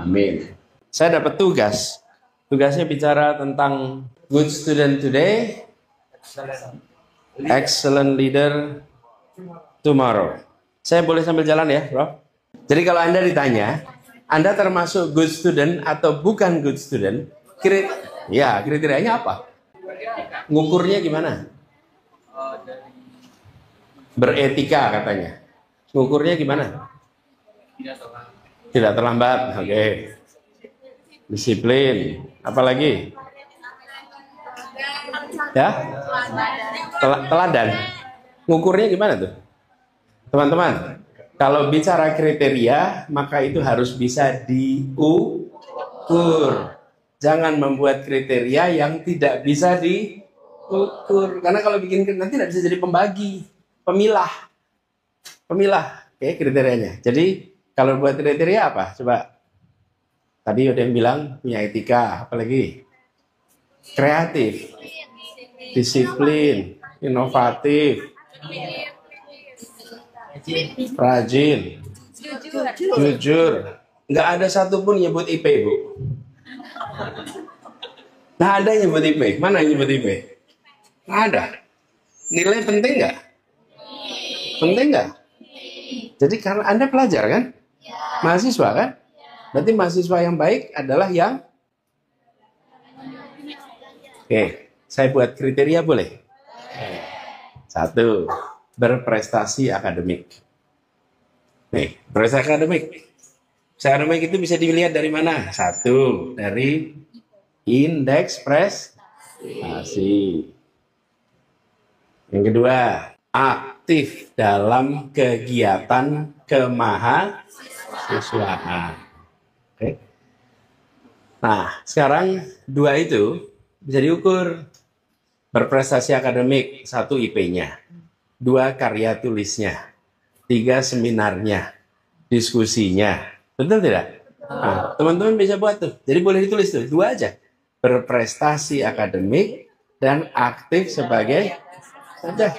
Amin. Saya dapat tugas. Tugasnya bicara tentang good student today, excellent leader tomorrow. Saya boleh sambil jalan ya, bro? Jadi kalau Anda ditanya, Anda termasuk good student atau bukan good student, kriterianya apa? Ngukurnya gimana? Beretika katanya. Ngukurnya gimana? Tidak terlambat. Oke. Disiplin. Apalagi? Ya? Teladan. Ngukurnya gimana tuh? Teman-teman, kalau bicara kriteria, maka itu harus bisa diukur. Jangan membuat kriteria yang tidak bisa diukur. Karena kalau bikin nanti tidak bisa jadi pembagi, pemilah. Oke, kriterianya. Jadi kalau buat kriteria apa? Coba. Tadi ada yang bilang punya etika, apalagi? Kreatif, disiplin, inovatif, rajin, jujur. Nggak ada satupun nyebut IP, Bu. Nggak ada nyebut IP. Mana yang nyebut IP? Nggak ada. Nilai penting nggak? Penting nggak? Jadi karena Anda pelajar kan? Mahasiswa kan? Berarti mahasiswa yang baik adalah yang... Oke, saya buat kriteria boleh? 1, berprestasi akademik. Nih, prestasi akademik. Akademik itu bisa dilihat dari mana? 1, dari indeks prestasi. Yang kedua, aktif dalam kegiatan kemahasiswaan. Oke. Nah, sekarang 2 itu bisa diukur. Berprestasi akademik, 1 IP-nya, 2 karya tulisnya, 3 seminarnya, diskusinya. Betul tidak? Nah, teman-teman bisa buat tuh. Jadi boleh ditulis tuh, 2 aja. Berprestasi akademik dan aktif sebagai saja.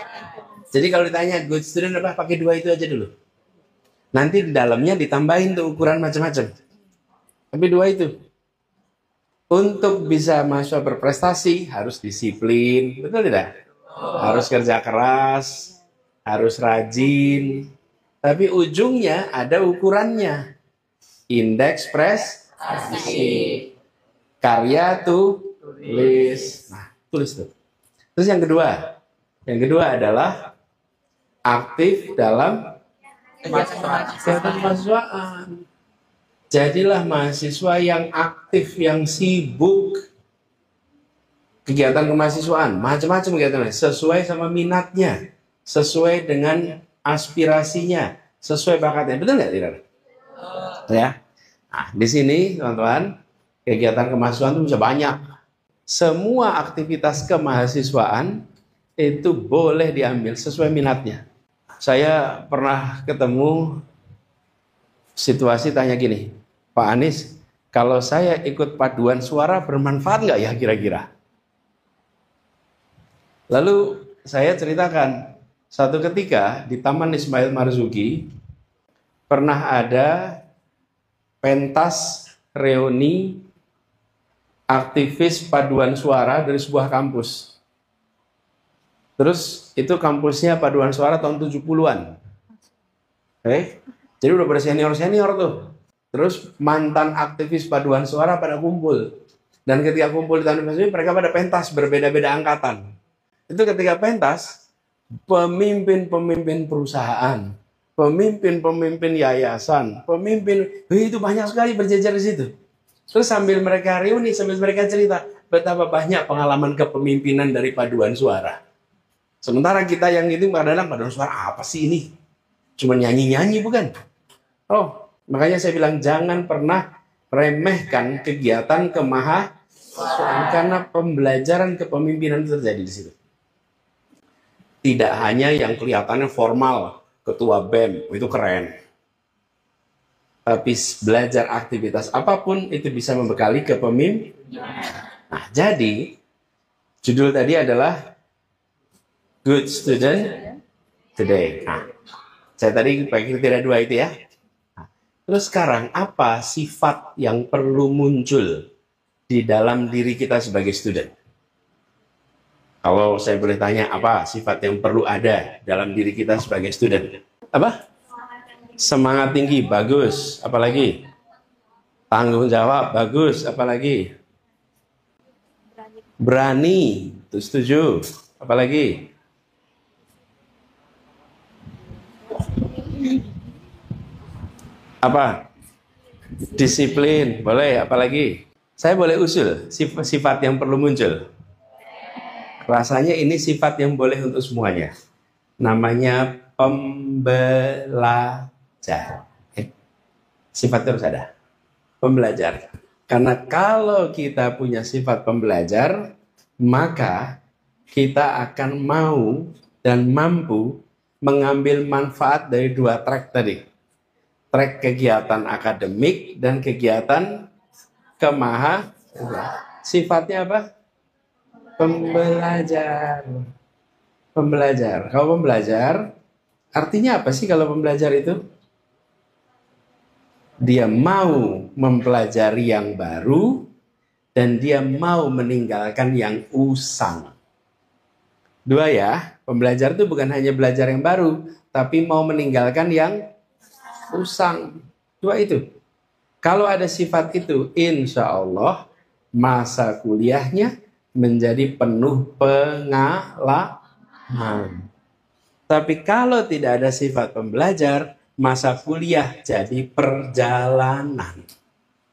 Jadi kalau ditanya good student apa, pakai 2 itu aja dulu. Nanti di dalamnya ditambahin tuh ukuran macam-macam. Tapi 2 itu. Untuk bisa mahasiswa berprestasi harus disiplin, betul tidak? Harus kerja keras, harus rajin. Tapi ujungnya ada ukurannya. Indeks prestasi. Karya tulis. Nah, tulis tuh. Terus yang kedua. Yang kedua adalah aktif dalam kemahasiswaan. Jadilah mahasiswa yang aktif, yang sibuk. Kegiatan kemahasiswaan, macam-macam kegiatan, sesuai sama minatnya, sesuai dengan aspirasinya, sesuai bakatnya. Betul nggak, tidak? Ya. Nah, di sini, teman-teman, kegiatan kemahasiswaan itu bisa banyak. Semua aktivitas kemahasiswaan itu boleh diambil sesuai minatnya. Saya pernah ketemu situasi tanya gini, Pak Anies, kalau saya ikut paduan suara bermanfaat nggak ya kira-kira? Lalu saya ceritakan, satu ketika di Taman Ismail Marzuki pernah ada pentas reuni aktivis paduan suara dari sebuah kampus. Terus itu kampusnya paduan suara tahun 70-an. Jadi udah pada senior-senior tuh. Terus mantan aktivis paduan suara pada kumpul. Dan ketika kumpul di tahun ini mereka pada pentas berbeda-beda angkatan. Itu ketika pentas, pemimpin-pemimpin perusahaan, pemimpin-pemimpin yayasan, itu banyak sekali berjejer di situ. Terus sambil mereka reuni, sambil mereka cerita betapa banyak pengalaman kepemimpinan dari paduan suara. Sementara kita yang itu kadang-kadang paduan suara apa sih ini? Cuma nyanyi-nyanyi bukan? Oh, makanya saya bilang jangan pernah remehkan kegiatan kemahasiswaan karena pembelajaran kepemimpinan itu terjadi di situ. Tidak hanya yang kelihatannya formal, ketua BEM, itu keren. Tapi belajar aktivitas apapun itu bisa membekali kepemimpinan. Nah, jadi judul tadi adalah Good Student Today. Nah, saya tadi pakai kriteria 2 itu ya. Nah, Terus sekarang apa sifat yang perlu muncul di dalam diri kita sebagai student? Kalau saya boleh tanya, apa sifat yang perlu ada dalam diri kita sebagai student? Apa? Semangat tinggi, bagus. Apalagi? Tanggung jawab, bagus. Apalagi? Berani, itu setuju. Apalagi? Apa? Disiplin, boleh. Apalagi? Saya boleh usul sifat yang perlu muncul. Rasanya ini sifat yang boleh untuk semuanya. Namanya pembelajar. Sifat terus ada. Pembelajar. Karena kalau kita punya sifat pembelajar, maka kita akan mau dan mampu mengambil manfaat dari dua track tadi. Track kegiatan akademik dan kegiatan sifatnya apa? Pembelajar. Pembelajar. Kalau pembelajar, artinya apa sih kalau pembelajar itu? Dia mau mempelajari yang baru dan dia mau meninggalkan yang usang. Dua ya, pembelajar itu bukan hanya belajar yang baru, tapi mau meninggalkan yang usang. Dua itu. Kalau ada sifat itu, insya Allah masa kuliahnya menjadi penuh pengalaman. Tapi kalau tidak ada sifat pembelajar, masa kuliah jadi perjalanan.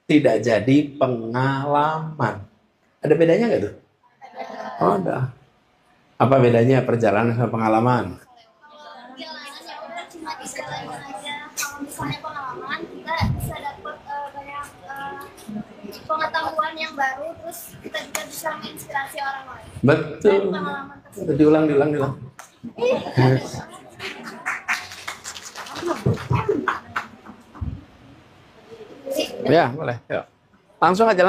Tidak jadi pengalaman. Ada bedanya nggak tuh? Oh, ada. Apa bedanya perjalanan sama pengalaman? Perjalanan ya udah cuma dijalani aja. Kalau misalnya pengalaman, kita bisa dapat banyak pengetahuan yang baru, terus kita juga bisa menginspirasi orang lain. Betul. Diulang. Ya, boleh. Yuk. Langsung aja.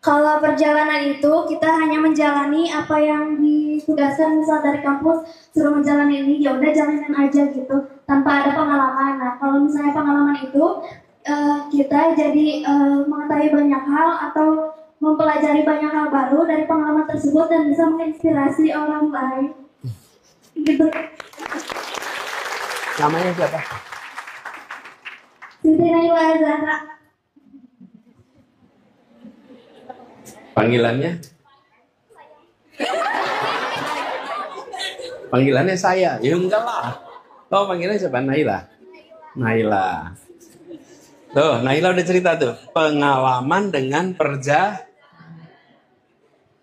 Kalau perjalanan itu kita hanya menjalani apa yang ditugaskan misal dari kampus suruh menjalani ini, ya udah jalanin aja gitu tanpa ada pengalaman. Nah kalau misalnya pengalaman itu kita jadi mengetahui banyak hal atau mempelajari banyak hal baru dari pengalaman tersebut dan bisa menginspirasi orang lain. Gitu. Namanya siapa? Siti Naila Zahra. Panggilannya? Panggilannya saya. Ya enggak lah. Oh, panggilannya siapa? Naila. Tuh, Naila udah cerita tuh. Pengalaman dengan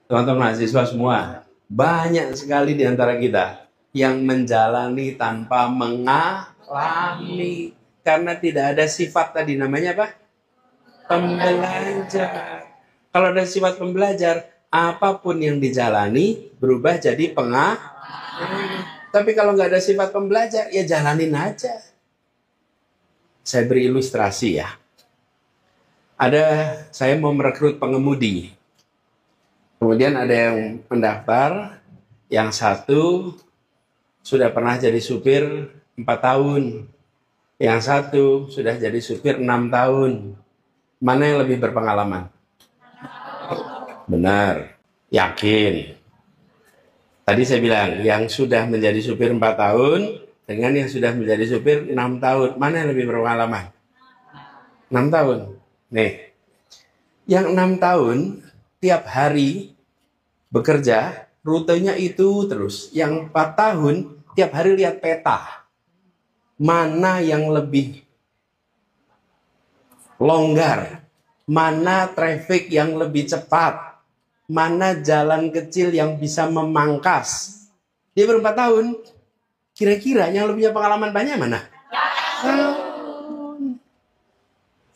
teman-teman mahasiswa semua. Banyak sekali di antara kita yang menjalani tanpa mengalami. Karena tidak ada sifat tadi. Namanya apa? Pembelajar. Kalau ada sifat pembelajar, apapun yang dijalani berubah jadi pengalaman. Tapi kalau nggak ada sifat pembelajar, ya jalanin aja. Saya beri ilustrasi ya. Saya mau merekrut pengemudi. Kemudian ada yang mendaftar, yang satu sudah pernah jadi supir 4 tahun. Yang satu sudah jadi supir 6 tahun. Mana yang lebih berpengalaman? Benar, yakin. Tadi saya bilang, yang sudah menjadi supir 4 tahun dengan yang sudah menjadi supir 6 tahun. Mana yang lebih berpengalaman? 6 tahun. Nih, yang 6 tahun tiap hari bekerja, rutenya itu terus. Yang 4 tahun tiap hari lihat peta. Mana yang lebih longgar? Mana traffic yang lebih cepat? Mana jalan kecil yang bisa memangkas? Dia ber-4 tahun. Kira-kira yang lebih punya pengalaman banyak mana?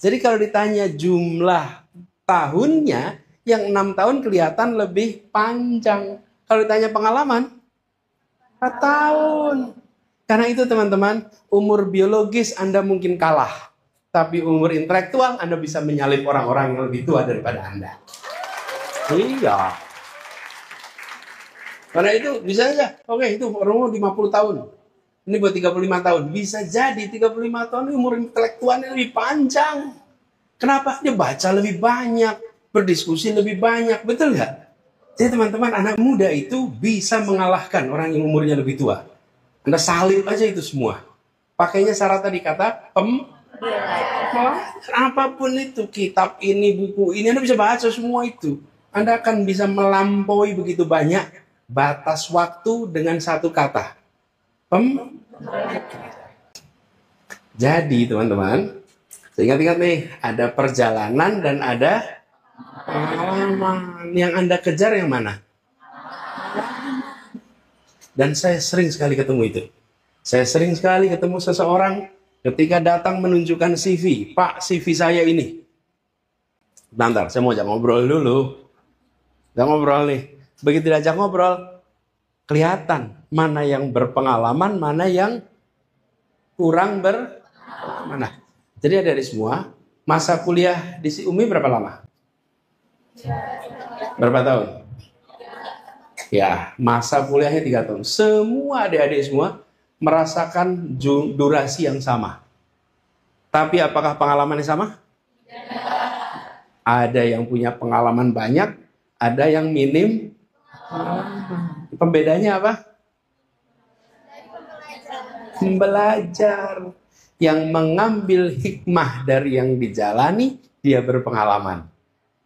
Jadi kalau ditanya jumlah tahunnya, yang 6 tahun kelihatan lebih panjang. Kalau ditanya pengalaman, 4 tahun. Karena itu teman-teman, umur biologis Anda mungkin kalah. Tapi umur intelektual Anda bisa menyalip orang-orang yang lebih tua daripada Anda. Iya. Karena itu bisa aja. Oke, itu umur 50 tahun. Ini buat 35 tahun. Bisa jadi 35 tahun umur intelektualnya lebih panjang. Kenapa? Dia baca lebih banyak, berdiskusi lebih banyak, betul nggak? Jadi teman-teman, anak muda itu bisa mengalahkan orang yang umurnya lebih tua. Anda salib aja itu semua. Pakainya syarat tadi kata apapun itu, kitab ini, buku ini, Anda bisa baca semua itu. Anda akan bisa melampaui begitu banyak batas waktu dengan satu kata. Jadi teman-teman, ingat-ingat nih, ada perjalanan dan ada pengalaman. Yang Anda kejar yang mana? Dan saya sering sekali ketemu itu. Saya sering sekali ketemu seseorang ketika datang menunjukkan CV. Pak, CV saya ini. Bentar, saya mau ajak ngobrol dulu. Ajak ngobrol nih. Begitu diajak ngobrol, kelihatan mana yang berpengalaman, mana yang kurang berpengalaman. Jadi adik-adik semua, masa kuliah di Umi berapa lama? Berapa tahun? Ya, masa kuliahnya 3 tahun. Semua adik-adik semua merasakan durasi yang sama. Tapi apakah pengalamannya sama? Ada yang punya pengalaman banyak, ada yang minim. Pembedanya apa? Belajar. Yang mengambil hikmah dari yang dijalani, dia berpengalaman.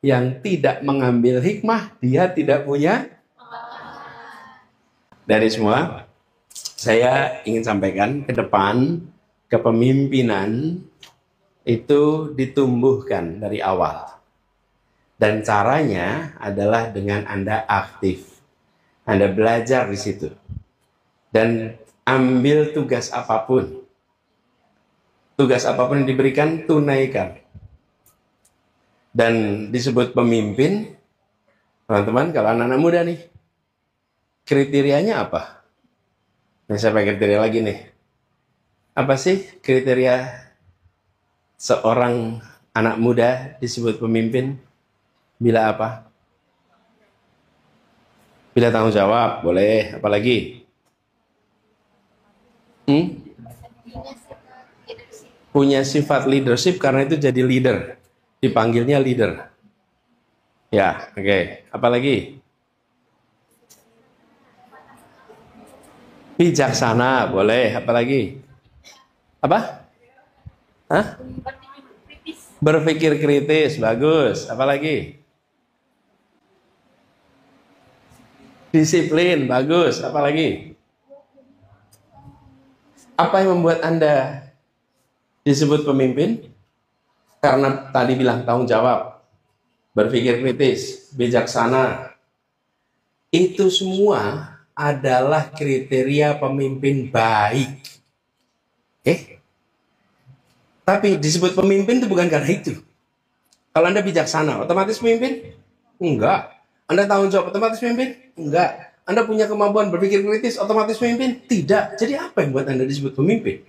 Yang tidak mengambil hikmah, dia tidak punya. Dari semua, saya ingin sampaikan ke depan, kepemimpinan itu ditumbuhkan dari awal. Dan caranya adalah dengan Anda aktif. Anda belajar di situ. Dan ambil tugas apapun. Tugas apapun yang diberikan, tunaikan. Dan disebut pemimpin, teman-teman, kalau anak-anak muda nih, kriterianya apa? Nah, saya pakai kriteria lagi nih. Apa sih kriteria seorang anak muda disebut pemimpin? Bila apa? Bila tanggung jawab, boleh. Apa lagi? Punya sifat leadership, karena itu jadi leader. Dipanggilnya leader. Ya, oke. Apa lagi? Bijaksana, boleh. Apa lagi? Apa? Hah? Berpikir kritis, bagus. Apa lagi? Disiplin, bagus. Apa lagi? Apa yang membuat Anda disebut pemimpin? Karena tadi bilang tanggung jawab, berpikir kritis, bijaksana. Itu semua adalah kriteria pemimpin baik. Tapi disebut pemimpin itu bukan karena itu. Kalau Anda bijaksana, otomatis pemimpin? Enggak. Anda tanggung jawab, otomatis pemimpin? Enggak. Anda punya kemampuan berpikir kritis, otomatis pemimpin? Tidak. Jadi apa yang buat Anda disebut pemimpin?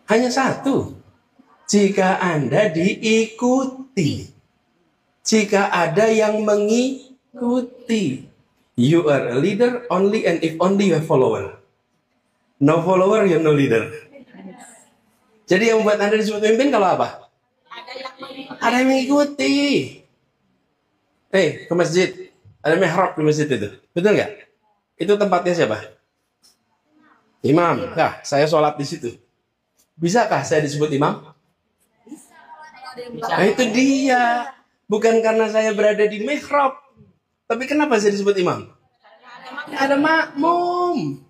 Hanya satu. Jika Anda diikuti. Jika ada yang mengikuti. You are a leader only and if only you have follower. No follower, you no leader. Jadi yang membuat Anda disebut pemimpin kalau apa? Ada yang mengikuti. Ke masjid. Ada mihrab di masjid itu. Betul nggak? Itu tempatnya siapa? Imam. Nah, saya sholat di situ. Bisakah saya disebut imam? Bisa. Nah, itu dia. Bukan karena saya berada di mihrab. Tapi kenapa saya disebut imam? Ada makmum.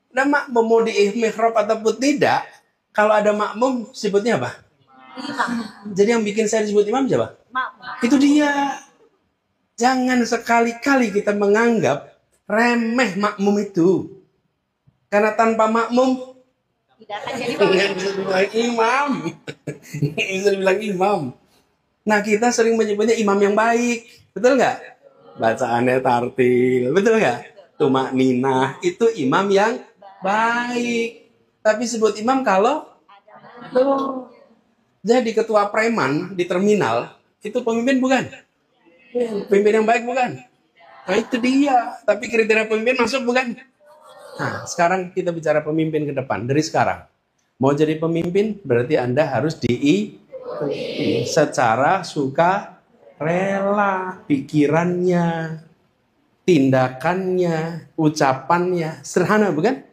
Ada makmum, mau di mihrab ataupun tidak. Kalau ada makmum, sebutnya apa? Imam. Jadi yang bikin saya disebut imam siapa? Makmum. Itu dia. Jangan sekali-kali kita menganggap remeh makmum itu. Karena tanpa makmum tidak akan jadi imam. Bisa dibilang imam. Nah, kita sering menyebutnya imam yang baik. Betul nggak? Bacaannya tartil. Betul nggak? Tumak ninah. Itu imam yang baik. Tapi sebut imam kalau jadi ketua preman di terminal, itu pemimpin bukan? Pemimpin yang baik bukan? Nah, itu dia. Tapi kriteria pemimpin masuk bukan? Nah, sekarang kita bicara pemimpin ke depan. Dari sekarang, mau jadi pemimpin berarti Anda harus diikuti secara suka rela, pikirannya, tindakannya, ucapannya. Sederhana, bukan?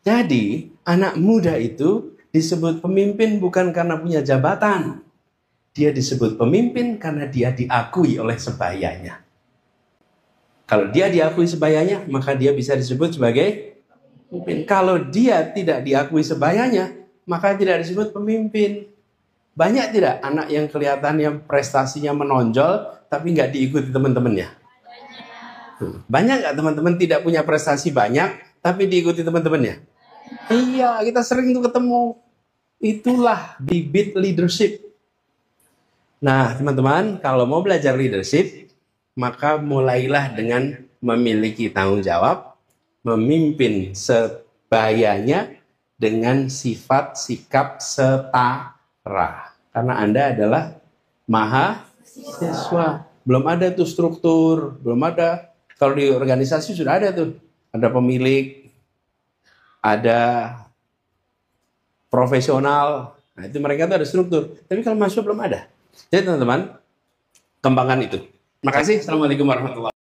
Jadi, anak muda itu disebut pemimpin bukan karena punya jabatan. Dia disebut pemimpin karena dia diakui oleh sebayanya. Kalau dia diakui sebayanya, maka dia bisa disebut sebagai pemimpin. Kalau dia tidak diakui sebayanya, maka tidak disebut pemimpin. Banyak tidak anak yang kelihatannya prestasinya menonjol, tapi nggak diikuti teman-temannya? Banyak nggak teman-teman tidak punya prestasi banyak, tapi diikuti teman-temannya? Iya, kita sering tuh ketemu. Itulah bibit leadership. Nah, teman-teman, kalau mau belajar leadership, maka mulailah dengan memiliki tanggung jawab, memimpin sebayanya dengan sifat sikap setara. Karena Anda adalah mahasiswa. Belum ada tuh struktur, belum ada. Kalau di organisasi sudah ada tuh. Ada pemilik, ada profesional. Nah, itu mereka tuh ada struktur. Tapi kalau mahasiswa belum ada. Jadi teman-teman, kembangkan itu. Terima kasih. Assalamualaikum warahmatullahi wabarakatuh.